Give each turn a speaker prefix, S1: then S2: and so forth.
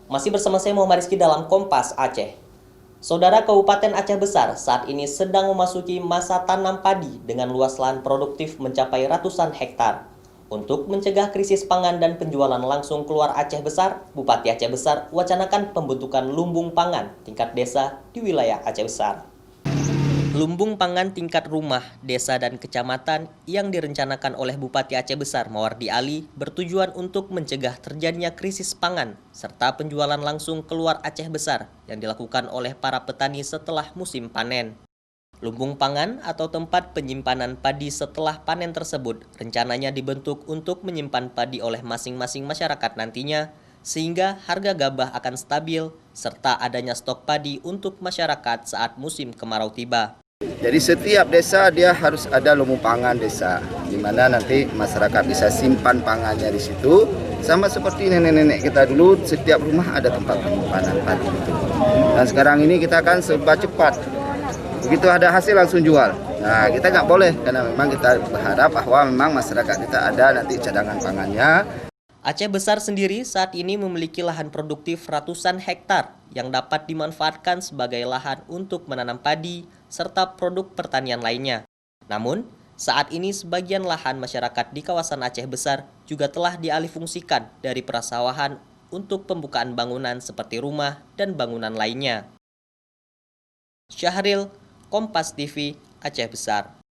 S1: Masih bersama saya Muhammad Rizky dalam Kompas Aceh. Saudara, Kabupaten Aceh Besar saat ini sedang memasuki masa tanam padi dengan luas lahan produktif mencapai ratusan hektar. Untuk mencegah krisis pangan dan penjualan langsung keluar Aceh Besar, Bupati Aceh Besar wacanakan pembentukan lumbung pangan tingkat desa di wilayah Aceh Besar. Lumbung pangan tingkat rumah, desa, dan kecamatan yang direncanakan oleh Bupati Aceh Besar Mawardi Ali bertujuan untuk mencegah terjadinya krisis pangan serta penjualan langsung keluar Aceh Besar yang dilakukan oleh para petani setelah musim panen. Lumbung pangan atau tempat penyimpanan padi setelah panen tersebut rencananya dibentuk untuk menyimpan padi oleh masing-masing masyarakat nantinya sehingga harga gabah akan stabil serta adanya stok padi untuk masyarakat saat musim kemarau tiba.
S2: Jadi setiap desa dia harus ada lumbung pangan desa, di mana nanti masyarakat bisa simpan pangannya di situ. Sama seperti nenek-nenek kita dulu, setiap rumah ada tempat penyimpanan padi itu. Dan sekarang ini kita akan serba cepat. Begitu ada hasil langsung jual. Nah, kita nggak boleh karena memang kita berharap bahwa memang masyarakat kita ada nanti cadangan pangannya.
S1: Aceh Besar sendiri saat ini memiliki lahan produktif ratusan hektar yang dapat dimanfaatkan sebagai lahan untuk menanam padi serta produk pertanian lainnya. Namun, saat ini sebagian lahan masyarakat di kawasan Aceh Besar juga telah dialihfungsikan dari persawahan untuk pembukaan bangunan seperti rumah dan bangunan lainnya. Syahril, Kompas TV, Aceh Besar.